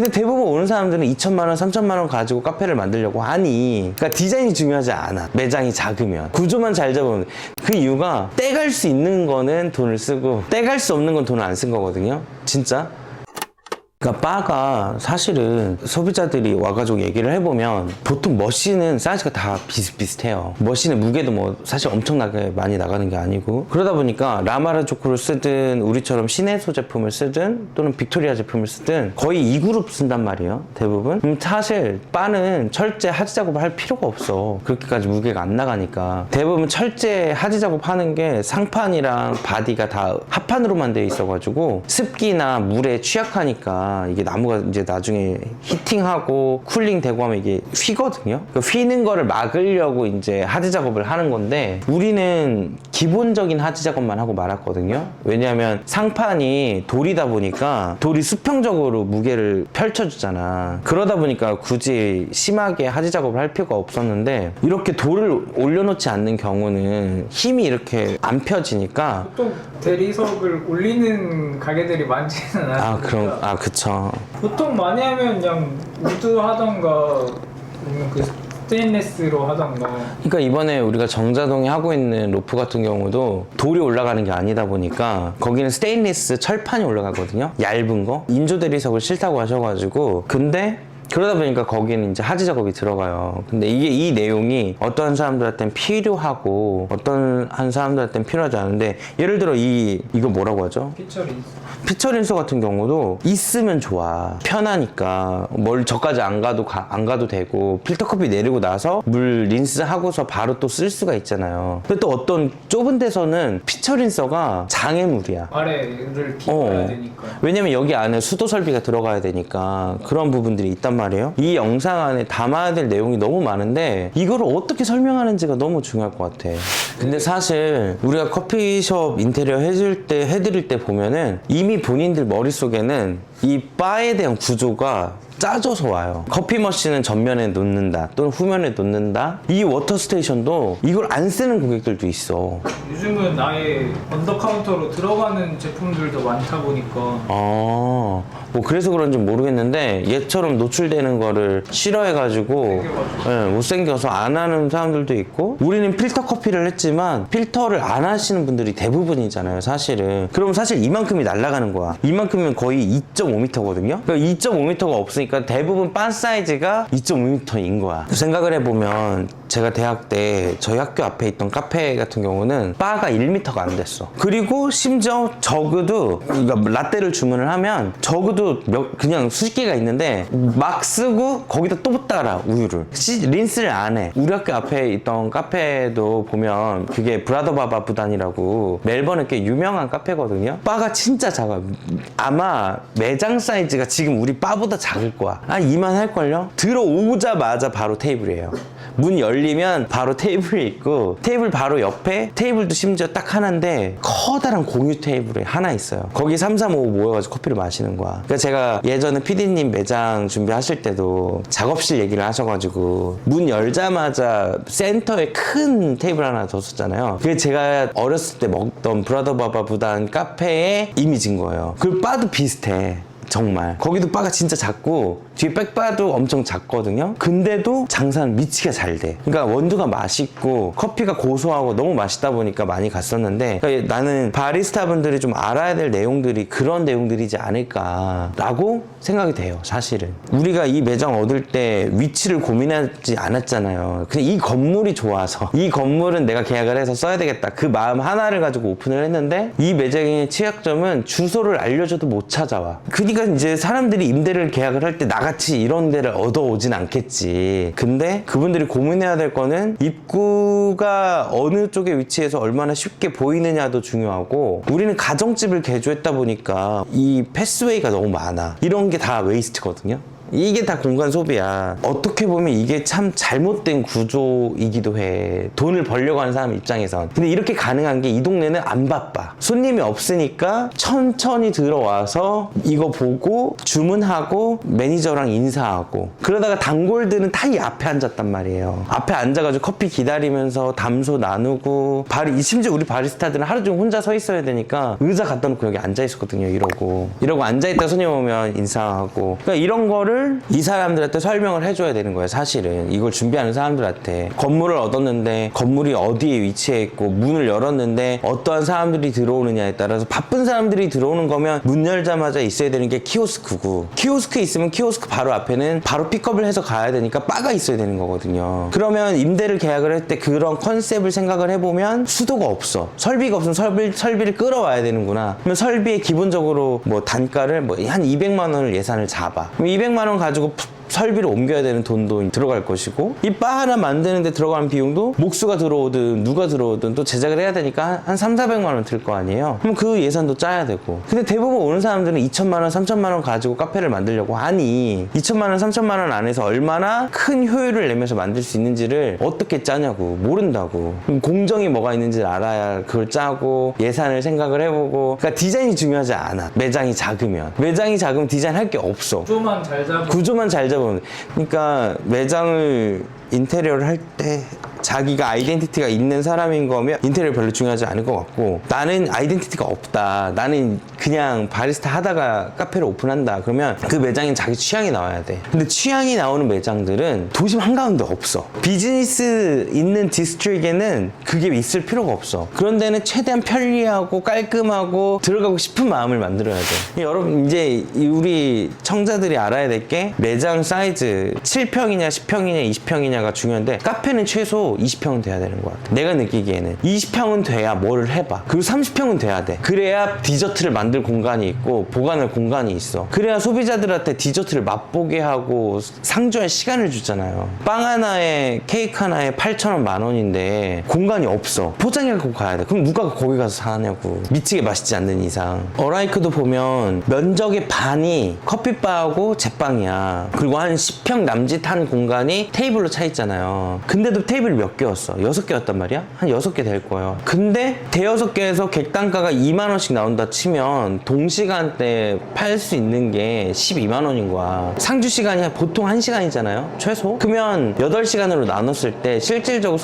근데 대부분 오는 사람들은 2천만 원, 3천만 원 가지고 카페를 만들려고 하니, 그러니까 디자인이 중요하지 않아. 매장이 작으면 구조만 잘 잡으면. 그 이유가 떼갈 수 있는 거는 돈을 쓰고 떼갈 수 없는 건 돈을 안 쓴 거거든요, 진짜. 그러니까 바가 사실은 소비자들이 와가지고 얘기를 해보면 보통 머신은 사이즈가 다 비슷비슷해요. 머신의 무게도 뭐 사실 엄청나게 많이 나가는 게 아니고, 그러다 보니까 라마르 조코를 쓰든 우리처럼 시네소 제품을 쓰든 또는 빅토리아 제품을 쓰든 거의 2그룹 쓴단 말이에요, 대부분. 사실 바는 철제 하지 작업을 할 필요가 없어. 그렇게까지 무게가 안 나가니까. 대부분 철제 하지 작업 하는 게 상판이랑 바디가 다 합판으로만 되어 있어가지고 습기나 물에 취약하니까 이게 나무가 이제 나중에 히팅하고 쿨링 되고 하면 이게 휘거든요. 그 휘는 거를 막으려고 이제 하지 작업을 하는 건데, 우리는 기본적인 하지 작업만 하고 말았거든요. 왜냐하면 상판이 돌이다 보니까 돌이 수평적으로 무게를 펼쳐주잖아. 그러다 보니까 굳이 심하게 하지 작업을 할 필요가 없었는데, 이렇게 돌을 올려놓지 않는 경우는 힘이 이렇게 안 펴지니까. 보통 대리석을 올리는 가게들이 많지는 않으니까. 그쵸. 보통 많이 하면 그냥 우드 하던가 아니면 그 스테인리스로 하던가. 그러니까 이번에 우리가 정자동에 하고 있는 로프 같은 경우도 돌이 올라가는 게 아니다 보니까 거기는 스테인리스 철판이 올라가거든요. 얇은 거. 인조 대리석을 싫다고 하셔가지고. 근데 그러다 보니까 거기는 이제 하지 작업이 들어가요. 근데 이게 이 내용이 어떤 사람들한테는 필요하고 어떤 한 사람들한테는 필요하지 않은데, 예를 들어 이거 뭐라고 하죠? 피처 린서 같은 경우도 있으면 좋아. 편하니까 뭘 저까지 안 가도 되고, 필터 커피 내리고 나서 물 린스 하고서 바로 또 쓸 수가 있잖아요. 근데 또 어떤 좁은 데서는 피처 린서가 장애물이야. 아래를 비워야 되니까. 왜냐면 여기 안에 수도 설비가 들어가야 되니까 그런 부분들이 있단 말이에요. 이 영상 안에 담아야 될 내용이 너무 많은데 이거를 어떻게 설명하는지가 너무 중요할 것 같아. 근데 사실 우리가 커피숍 인테리어 해드릴 때 보면은 이미 본인들 머릿속에는 이 바에 대한 구조가 짜져서 와요. 커피 머신은 전면에 놓는다 또는 후면에 놓는다. 이 워터 스테이션도 이걸 안 쓰는 고객들도 있어. 요즘은 아예 언더카운터로 들어가는 제품들도 많다 보니까. 뭐 그래서 그런지 모르겠는데 얘처럼 노출되는 거를 싫어해가지고 못생겨서 안 하는 사람들도 있고, 우리는 필터 커피를 했지만 필터를 안 하시는 분들이 대부분이잖아요, 사실은. 그럼 사실 이만큼이 날아가는 거야. 이만큼이면 거의 2.5m거든요. 그러니까 2.5m가 없으니까 대부분 바 사이즈가 2.5m인 거야. 생각을 해보면 제가 대학 때 저희 학교 앞에 있던 카페 같은 경우는 바가 1m가 안 됐어. 그리고 심지어 저그도, 그러니까 라떼를 주문을 하면 저그도 그냥 수십 개가 있는데 막 쓰고 거기다 또 붓다가 우유를 린스를 안 해. 우리 학교 앞에 있던 카페도 보면 그게 브라더 바바 부단이라고 멜번에 꽤 유명한 카페거든요. 바가 진짜 작아. 아마 매장 사이즈가 지금 우리 바보다 작을 거야. 이만할걸요? 들어오자마자 바로 테이블이에요. 문 열리면 바로 테이블이 있고, 테이블 바로 옆에 테이블도 심지어 딱 하나인데 커다란 공유 테이블이 하나 있어요. 거기 3, 4, 5 모여가지고 커피를 마시는 거야. 그러니까 제가 예전에 PD님 매장 준비하실 때도 작업실 얘기를 하셔가지고 문 열자마자 센터에 큰 테이블 하나 뒀었잖아요. 그게 제가 어렸을 때 먹던 브라더 바바 부단 카페의 이미지인 거예요. 그 바도 비슷해. 정말 거기도 바가 진짜 작고 뒤에 백바도 엄청 작거든요. 근데도 장사는 미치게 잘 돼. 그러니까 원두가 맛있고 커피가 고소하고 너무 맛있다 보니까 많이 갔었는데, 그러니까 나는 바리스타 분들이 좀 알아야 될 내용들이 그런 내용들이지 않을까라고 생각이 돼요. 사실은 우리가 이 매장 얻을 때 위치를 고민하지 않았잖아요. 그냥 이 건물이 좋아서, 이 건물은 내가 계약을 해서 써야 되겠다, 그 마음 하나를 가지고 오픈을 했는데, 이 매장의 취약점은 주소를 알려줘도 못 찾아와. 그러니까 이제 사람들이 임대를 계약을 할 때 나같이 이런 데를 얻어오진 않겠지. 근데 그분들이 고민해야 될 거는 입구가 어느 쪽에 위치해서 얼마나 쉽게 보이느냐도 중요하고, 우리는 가정집을 개조했다 보니까 이 패스웨이가 너무 많아. 이런 게 다 웨이스트거든요. 이게 다 공간 소비야. 어떻게 보면 이게 참 잘못된 구조이기도 해. 돈을 벌려고 하는 사람 입장에선. 근데 이렇게 가능한 게 이 동네는 안 바빠. 손님이 없으니까 천천히 들어와서 이거 보고 주문하고 매니저랑 인사하고, 그러다가 단골들은 다 이 앞에 앉았단 말이에요. 앞에 앉아가지고 커피 기다리면서 담소 나누고, 심지어 우리 바리스타들은 하루 종일 혼자 서 있어야 되니까 의자 갖다 놓고 여기 앉아 있었거든요. 이러고 앉아있다 손님 오면 인사하고. 그러니까 이런 거를 이 사람들한테 설명을 해줘야 되는 거예요. 사실은 이걸 준비하는 사람들한테. 건물을 얻었는데 건물이 어디에 위치해 있고, 문을 열었는데 어떠한 사람들이 들어오느냐에 따라서, 바쁜 사람들이 들어오는 거면 문 열자마자 있어야 되는 게 키오스크고, 키오스크 있으면 키오스크 바로 앞에는 바로 픽업을 해서 가야 되니까 바가 있어야 되는 거거든요. 그러면 임대를 계약을 할 때 그런 컨셉을 생각을 해보면 수도가 없어. 설비가 없으면 설비를 끌어와야 되는구나. 그러면 설비에 기본적으로 뭐 단가를 뭐 한 200만 원을 예산을 잡아. 그럼 200만 원 가지고 설비를 옮겨야 되는 돈도 들어갈 것이고, 이 바 하나 만드는데 들어가는 비용도 목수가 들어오든 누가 들어오든 또 제작을 해야 되니까 한 300~400만 원 들 거 아니에요. 그럼 그 예산도 짜야 되고. 근데 대부분 오는 사람들은 2천만 원, 3천만 원 가지고 카페를 만들려고 하니 2천만 원, 3천만 원 안에서 얼마나 큰 효율을 내면서 만들 수 있는지를 어떻게 짜냐고. 모른다고. 그럼 공정이 뭐가 있는지를 알아야 그걸 짜고 예산을 생각을 해보고. 그러니까 디자인이 중요하지 않아. 매장이 작으면 디자인 할 게 없어. 구조만 잘 잡으면. 그러니까 매장을 인테리어를 할 때 자기가 아이덴티티가 있는 사람인 거면 인테리어 별로 중요하지 않을 것 같고, 나는 아이덴티티가 없다, 나는 그냥 바리스타 하다가 카페를 오픈한다, 그러면 그 매장엔 자기 취향이 나와야 돼. 근데 취향이 나오는 매장들은 도심 한가운데 없어. 비즈니스 있는 디스트릭에는 그게 있을 필요가 없어. 그런 데는 최대한 편리하고 깔끔하고 들어가고 싶은 마음을 만들어야 돼. 여러분, 이제 우리 청자들이 알아야 될 게 매장 사이즈 7평이냐 10평이냐 20평이냐가 중요한데, 카페는 최소 20평은 돼야 되는 것 같아. 내가 느끼기에는 20평은 돼야 뭐를 해봐. 그리고 30평은 돼야 돼. 그래야 디저트를 만들 공간이 있고 보관할 공간이 있어. 그래야 소비자들한테 디저트를 맛보게 하고 상주할 시간을 주잖아요. 빵 하나에 케이크 하나에 8,000원 10,000원인데 공간이 없어. 포장해갖고 가야 돼. 그럼 누가 거기 가서 사냐고. 미치게 맛있지 않는 이상. 어라이크도 보면 면적의 반이 커피바하고 제빵이야. 그리고 한 10평 남짓한 공간이 테이블로 차 있잖아요. 근데도 테이블이 몇 개였어? 6개였단 말이야? 한 6개 될 거예요. 근데 대여섯 개에서 객단가가 2만 원씩 나온다 치면 동시간대 팔 수 있는 게 12만 원인 거야. 상주 시간이 보통 1시간이잖아요, 최소. 그러면 8시간으로 나눴을 때 실질적으로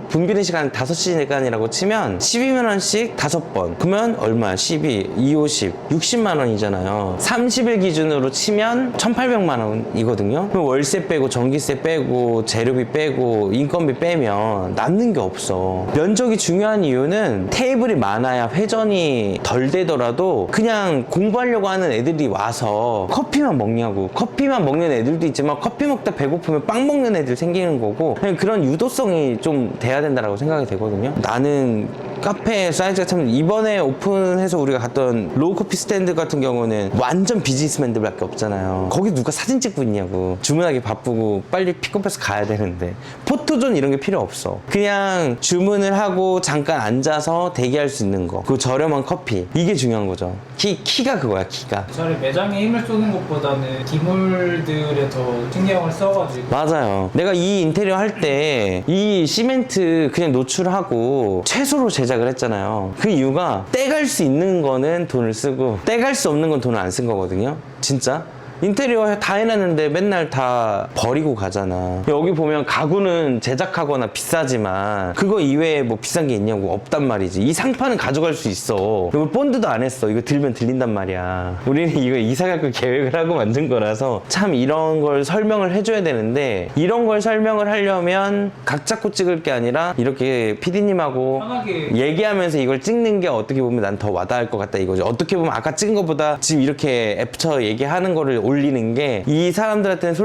분비는 시간 5시간이라고 치면 12만 원씩 5번. 그러면 얼마야? 12, 2, 50, 60만 원이잖아요. 30일 기준으로 치면 1,800만 원이거든요. 그럼 월세 빼고 전기세 빼고 재료비 빼고 인건비 빼면 남는 게 없어. 면적이 중요한 이유는 테이블이 많아야 회전이 덜 되더라도 그냥 공부하려고 하는 애들이 와서 커피만 먹냐고. 커피만 먹는 애들도 있지만 커피 먹다 배고프면 빵 먹는 애들 생기는 거고, 그냥 그런 유도성이 좀 돼야 된다고 생각이 되거든요. 나는 카페 사이즈가 참, 이번에 오픈해서 우리가 갔던 로우 커피 스탠드 같은 경우는 완전 비즈니스맨들밖에 없잖아요. 거기 누가 사진 찍고 있냐고. 주문하기 바쁘고 빨리 픽업해서 가야 되는데. 포토존 이런 게 필요 없어. 그냥 주문을 하고 잠깐 앉아서 대기할 수 있는 거, 그리고 저렴한 커피, 이게 중요한 거죠. 키가 그거야, 키가. 차라리 매장에 힘을 쏘는 것보다는 기물들에 더 신경을 써가지고. 맞아요. 내가 이 인테리어 할 때 이 시멘트 그냥 노출하고 최소로 제작을 했잖아요. 그 이유가 떼갈 수 있는 거는 돈을 쓰고 떼갈 수 없는 건 돈을 안 쓴 거거든요. 진짜. 인테리어 다 해놨는데 맨날 다 버리고 가잖아. 여기 보면 가구는 제작하거나 비싸지만 그거 이외에 뭐 비싼 게 있냐고. 없단 말이지. 이 상판은 가져갈 수 있어. 이거 본드도 안 했어. 이거 들면 들린단 말이야. 우리는 이거 이사갈 거 계획을 하고 만든 거라서 참 이런 걸 설명을 해줘야 되는데, 이런 걸 설명을 하려면 각 잡고 찍을 게 아니라 이렇게 PD님하고 편하게 얘기하면서 이걸 찍는 게 어떻게 보면 난 더 와닿을 것 같다 이거죠. 어떻게 보면 아까 찍은 것보다 지금 이렇게 애프터 얘기하는 거를 올리는 게 이 사람들한테는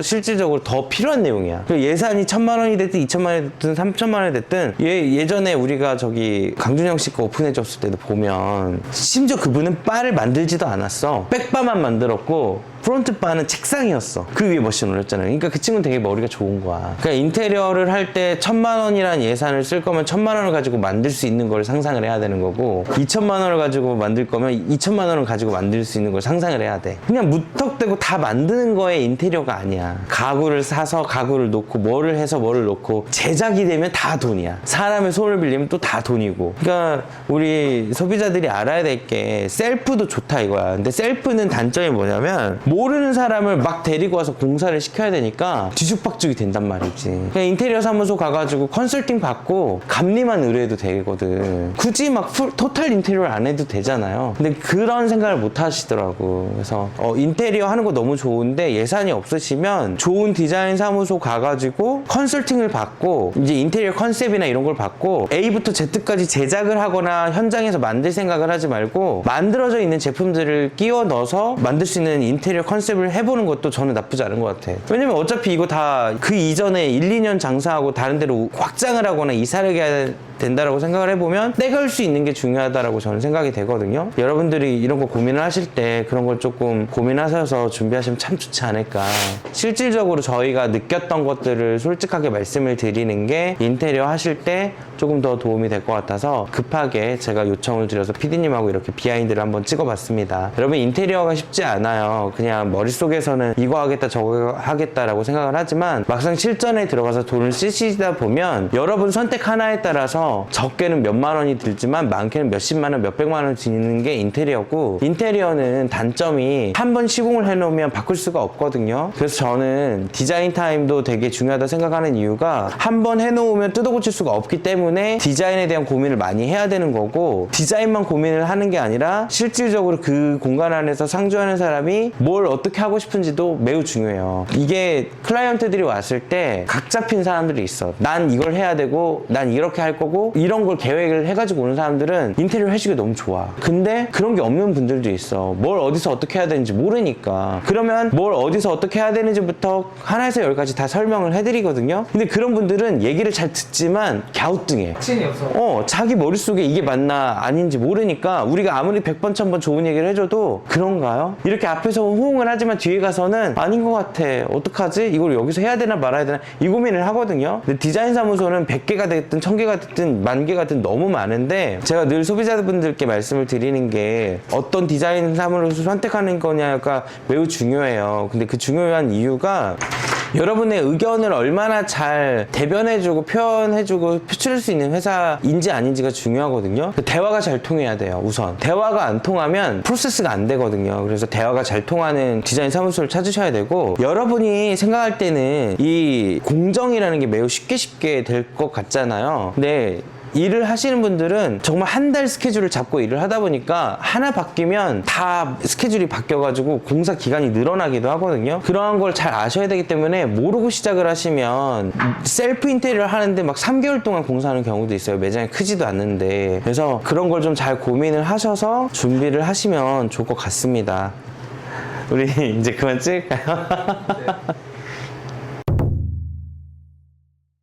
실질적으로 더 필요한 내용이야. 예산이 1,000만 원이 됐든 2,000만 원이 됐든 3,000만 원이 됐든, 예전에 우리가 저기 강준영 씨가 오픈해줬을 때도 보면 심지어 그분은 바를 만들지도 않았어. 백바만 만들었고 프론트 바는 책상이었어. 그 위에 머신 올렸잖아요. 그러니까 그 친구는 되게 머리가 좋은 거야. 그러니까 인테리어를 할 때 1,000만 원이란 예산을 쓸 거면 1,000만 원을 가지고 만들 수 있는 걸 상상을 해야 되는 거고, 2,000만 원을 가지고 만들 거면 2,000만 원을 가지고 만들 수 있는 걸 상상을 해야 돼. 그냥 무턱대고 다 만드는 거에 인테리어가 아니야. 가구를 사서 가구를 놓고 뭐를 해서 뭐를 놓고 제작이 되면 다 돈이야. 사람의 손을 빌리면 또 다 돈이고. 그러니까 우리 소비자들이 알아야 될 게 셀프도 좋다 이거야. 근데 셀프는 단점이 뭐냐면 모르는 사람을 막 데리고 와서 공사를 시켜야 되니까 뒤죽박죽이 된단 말이지. 그냥 인테리어 사무소 가가지고 컨설팅 받고 감리만 의뢰해도 되거든. 굳이 막 토탈 인테리어를 안 해도 되잖아요. 근데 그런 생각을 못 하시더라고. 그래서 인테리어 하는 거 너무 좋은데 예산이 없으시면 좋은 디자인 사무소 가가지고 컨설팅을 받고 이제 인테리어 컨셉이나 이런 걸 받고 A부터 Z까지 제작을 하거나 현장에서 만들 생각을 하지 말고 만들어져 있는 제품들을 끼워 넣어서 만들 수 있는 인테리어 컨셉을 해보는 것도 저는 나쁘지 않은 것 같아. 왜냐면 어차피 이거 다 그 이전에 1, 2년 장사하고 다른 데로 확장을 하거나 이사를 가야 된다라고 생각을 해보면 떼갈 수 있는 게 중요하다라고 저는 생각이 되거든요. 여러분들이 이런 거 고민을 하실 때 그런 걸 조금 고민하셔서 준비하시면 참 좋지 않을까. 실질적으로 저희가 느꼈던 것들을 솔직하게 말씀을 드리는 게 인테리어 하실 때 조금 더 도움이 될 것 같아서 급하게 제가 요청을 드려서 PD님하고 이렇게 비하인드를 한번 찍어봤습니다. 여러분 인테리어가 쉽지 않아요. 그냥 머릿속에서는 이거 하겠다 저거 하겠다라고 생각을 하지만 막상 실전에 들어가서 돈을 쓰시다 보면 여러분 선택 하나에 따라서 적게는 몇만 원이 들지만 많게는 몇십만 원, 몇백만 원 드는 게 인테리어고, 인테리어는 단점이 한 번 시공을 해놓으면 바꿀 수가 없거든요. 그래서 저는 디자인 타임도 되게 중요하다 생각하는 이유가 한 번 해놓으면 뜯어 고칠 수가 없기 때문에 디자인에 대한 고민을 많이 해야 되는 거고, 디자인만 고민을 하는 게 아니라 실질적으로 그 공간 안에서 상주하는 사람이 뭘 어떻게 하고 싶은지도 매우 중요해요. 이게 클라이언트들이 왔을 때 각 잡힌 사람들이 있어. 난 이걸 해야 되고 난 이렇게 할 거고 이런 걸 계획을 해가지고 오는 사람들은 인테리어 해주기 너무 좋아. 근데 그런 게 없는 분들도 있어. 뭘 어디서 어떻게 해야 되는지 모르니까. 그러면 뭘 어디서 어떻게 해야 되는지부터 하나에서 열까지 다 설명을 해드리거든요. 근데 그런 분들은 얘기를 잘 듣지만 갸우뚱해. 확신이 없어. 자기 머릿속에 이게 맞나 아닌지 모르니까 우리가 아무리 100번 1000번 좋은 얘기를 해줘도 그런가요? 이렇게 앞에서 호응을 하지만 뒤에 가서는 아닌 것 같아. 어떡하지? 이걸 여기서 해야 되나 말아야 되나? 이 고민을 하거든요. 근데 디자인 사무소는 100개가 됐든 1000개가 됐든 10,000개가 됐든 너무 많은데, 제가 늘 소비자분들께 말씀을 드리는 게 어떤 디자인 사무소를 선택하는 거냐가 매우 중요해요. 근데 그 중요한 이유가 여러분의 의견을 얼마나 잘 대변해주고 표현해주고 표출할 수 있는 회사인지 아닌지가 중요하거든요. 대화가 잘 통해야 돼요. 우선 대화가 안 통하면 프로세스가 안 되거든요. 그래서 대화가 잘 통하는 디자인 사무소를 찾으셔야 되고, 여러분이 생각할 때는 이 공정이라는 게 매우 쉽게 될 것 같잖아요. 근데 일을 하시는 분들은 정말 한 달 스케줄을 잡고 일을 하다 보니까 하나 바뀌면 다 스케줄이 바뀌어가지고 공사 기간이 늘어나기도 하거든요. 그러한 걸 잘 아셔야 되기 때문에 모르고 시작을 하시면 셀프 인테리어를 하는데 막 3개월 동안 공사하는 경우도 있어요. 매장이 크지도 않는데. 그래서 그런 걸 좀 잘 고민을 하셔서 준비를 하시면 좋을 것 같습니다. 우리 이제 그만 찍을까요? 네.